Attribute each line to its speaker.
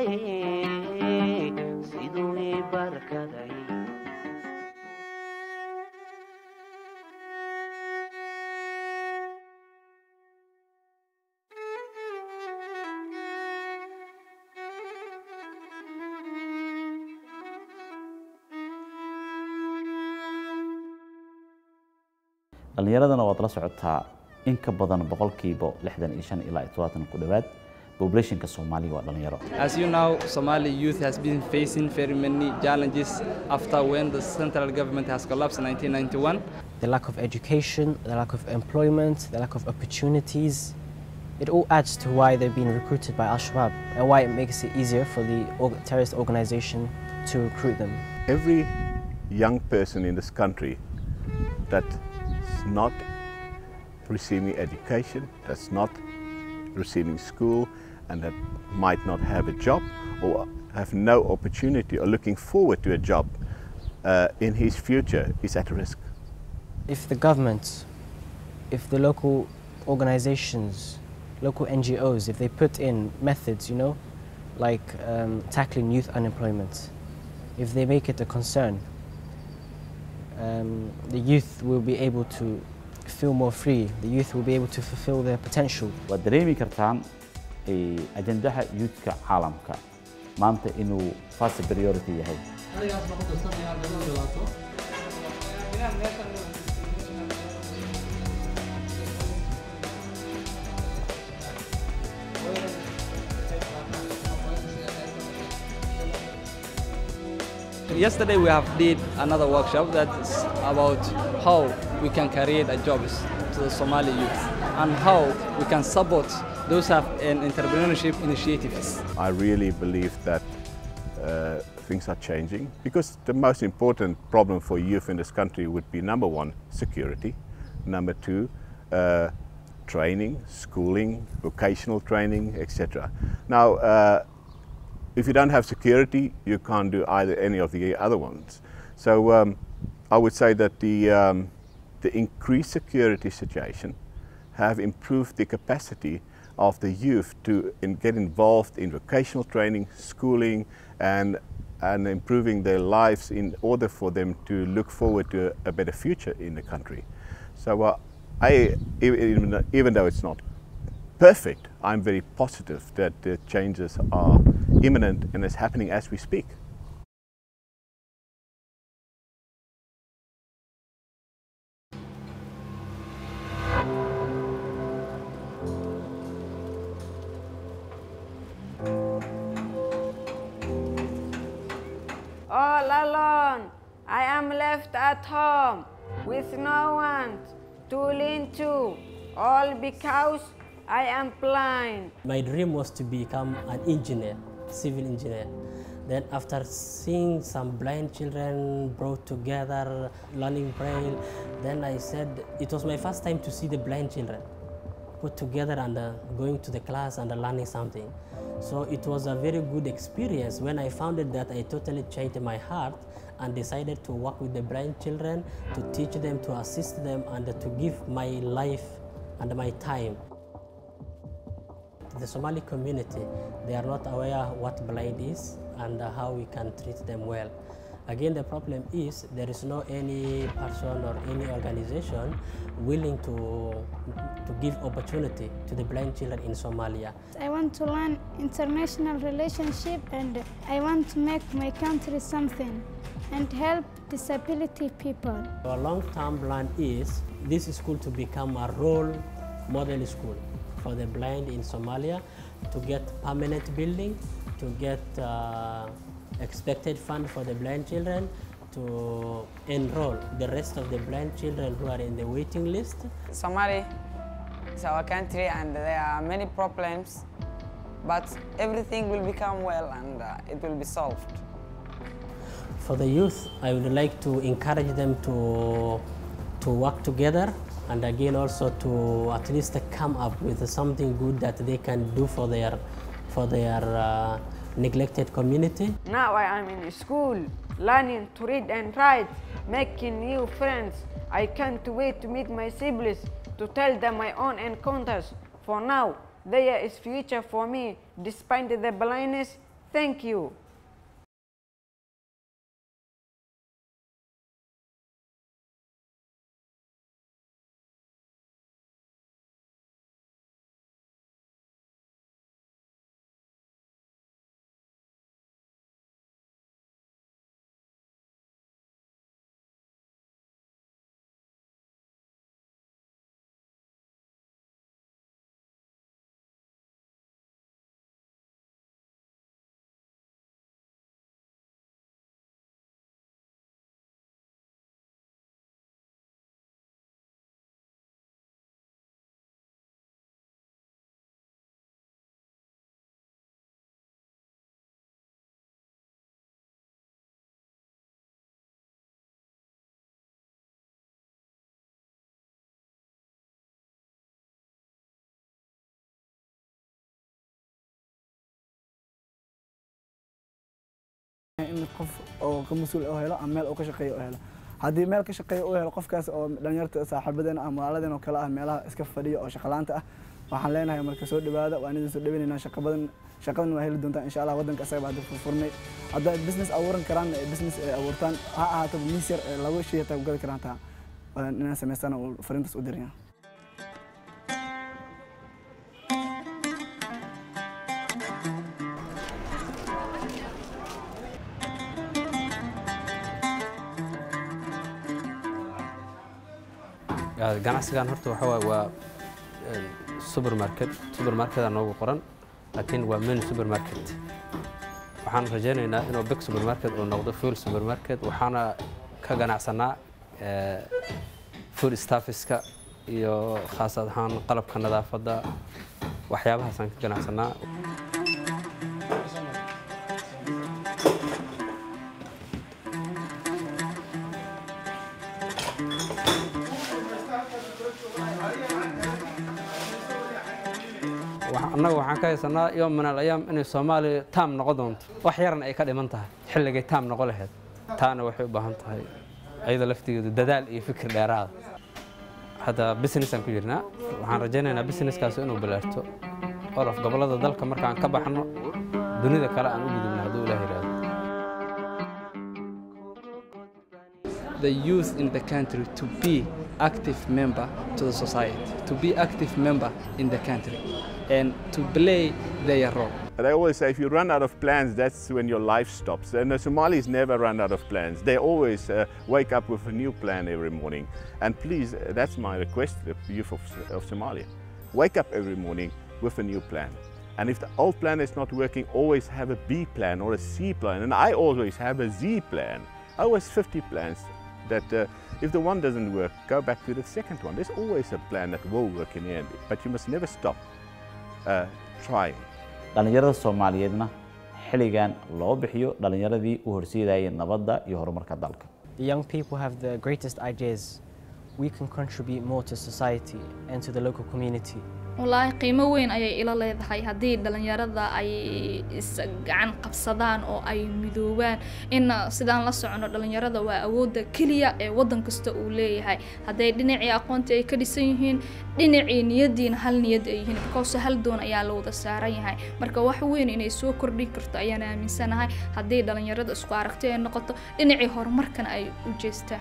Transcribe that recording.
Speaker 1: yahay siduu ii barkaday
Speaker 2: dhalinyaradana waad la socotaa in ka badan boqolkiiba 65 ilaa 70 ku dhawaad populationka Soomaaliya waa dhalinyaro.
Speaker 3: As you know, Somali youth has been facing very many challenges after when the central government has collapsed in 1991.
Speaker 4: The lack of education, the lack of employment, the lack of opportunities, it all adds to why they're being recruited by Al-Shabaab and why it makes it easier for the terrorist organization to recruit them.
Speaker 5: Every young person in this country that is not receiving education, that's not receiving school, and that might not have a job or have no opportunity or looking forward to a job in his future is at risk.
Speaker 4: If the government, if the local organizations, local NGOs, if they put in methods, you know, like tackling youth unemployment, if they make it a concern, the youth will be able to feel more free. The youth will be able to fulfill their potential.
Speaker 2: waad dareemi kartaan ajandaha youthka caalamka maanta inuu first priority yahay.
Speaker 3: Yesterday we have did another workshop that is about how we can create a jobs to the Somali youth and how we can support those who have an entrepreneurship initiatives.
Speaker 5: I really believe that things are changing because the most important problem for youth in this country would be number one, security, number two, training, schooling, vocational training, etc. Now, if you don't have security, you can't do either any of the other ones. So I would say that the increased security situation have improved the capacity of the youth to get involved in vocational training, schooling, and improving their lives in order for them to look forward to a better future in the country. So even though it's not perfect, I'm very positive that the changes are imminent and is happening as we speak.
Speaker 6: All alone, I am left at home with no one to lean to, all because I am blind.
Speaker 7: My dream was to become an engineer, civil engineer. Then after seeing some blind children brought together, learning braille, then I said it was my first time to see the blind children put together and going to the class and learning something. So it was a very good experience. When I found it, that I totally changed my heart and decided to work with the blind children, to teach them, to assist them, and to give my life and my time. The Somali community, they are not aware what blind is and how we can treat them well. Again, the problem is there is no any person or any organization willing to give opportunity to the blind children in Somalia.
Speaker 8: I want to learn international relationship and I want to make my country something and help disability people.
Speaker 7: Our long-term plan is this school to become a role model school for the blind in Somalia, to get permanent building, to get expected fund for the blind children, to enroll the rest of the blind children who are in the waiting list.
Speaker 6: Somalia is our country and there are many problems, but everything will become well and it will be solved.
Speaker 7: For the youth, I would like to encourage them to work together, and again also to at least come up with something good that they can do for their neglected community.
Speaker 6: Now I am in school, learning to read and write, making new friends. I can't wait to meet my siblings, to tell them my own encounters. For now, there is future for me. Despite the blindness, Thank you.
Speaker 1: in qof oo ka mas'uul ah helo ama meel oo ka shaqeeyo helo haddii meel ka shaqeeyo oo helo qofkaas oo dhalinyarta saaxiibadeena ama walaaladeen oo kale ah meelaha iska fadhiyo oo shaqalaanta ah waxaan leenahay marka soo dhawaada waan idin soo dhaweynayna shaqadan waa heli doontaa insha Allah wadanka asaga baa furfurnay hadda business abuuran karaan business abuurtaan ha ahaato miis yar lagu shay ta gadi karaan taa inaan sameysana fariintaas u dirina
Speaker 9: ganacsigan horta waxa waa supermarket noogu qoran laakiin waa mini supermarket waxaan rajaynaynaa inuu big supermarket uu noqdo full supermarket waxaana ka ganacsanaa food staffiska iyo khaas ahaan qalabka nadaafadda waxyaabahaasaan ka ganacsanaa annagu waxaan ka haysanaa yom min al-ayaam inay Soomaaliya taam noqon doonto wax yarna ay ka dhiman tahay xilligay taam noqon lahayd taana waxay u baahan tahay ayada laftigeedu dadaal iyo fikir dheeraad hadda business aan ku jirnaa waxaan rajaynaynaa businesskaas inuu bilaarto oo af gobolada dalka markaan ka baxno dunida kale aan u gudubno hadduu Ilaahay yiraahdo
Speaker 3: the youth in the country to be active member to the society, to be active member in the country and to play their role.
Speaker 5: But I always say if you run out of plans, that's when your life stops. And the Somalis never run out of plans. They always wake up with a new plan every morning. And please, that's my request to the youth of Somalia. Wake up every morning with a new plan. And if the old plan is not working, always have a B plan or a C plan. And I always have a Z plan. I always 50 plans. That if the one doesn't work, go back to the second one. There's always a plan that will work in the end, but you must never stop trying.
Speaker 2: dhalinyarada Soomaaliyeedna xiligan loo bixiyo dhalinyaradii u horseedayay nabadda iyo horumarka dalka.
Speaker 4: The young people have the greatest ideas. We can contribute more to society and to the local community.
Speaker 10: والله qiimo weyn ayay ila leedahay hadii dhalinyarada ay gacan qabsadaan oo ay midoobaan in sidaan la socono dhalinyarada waa awoodda kaliya ee wadan kasta uu leeyahay haday dhinacii aqoonta ay ka dhisan yihiin dhinacii niyadiina hal niyad ay yihiin because hal doon ayaa la wada saaran yahay marka wax weyn inay soo kordhin karto ayaan aaminsanahay hadii dhalinyarada isku aragti ay noqoto dhinacii horumarkan ay u jeestaan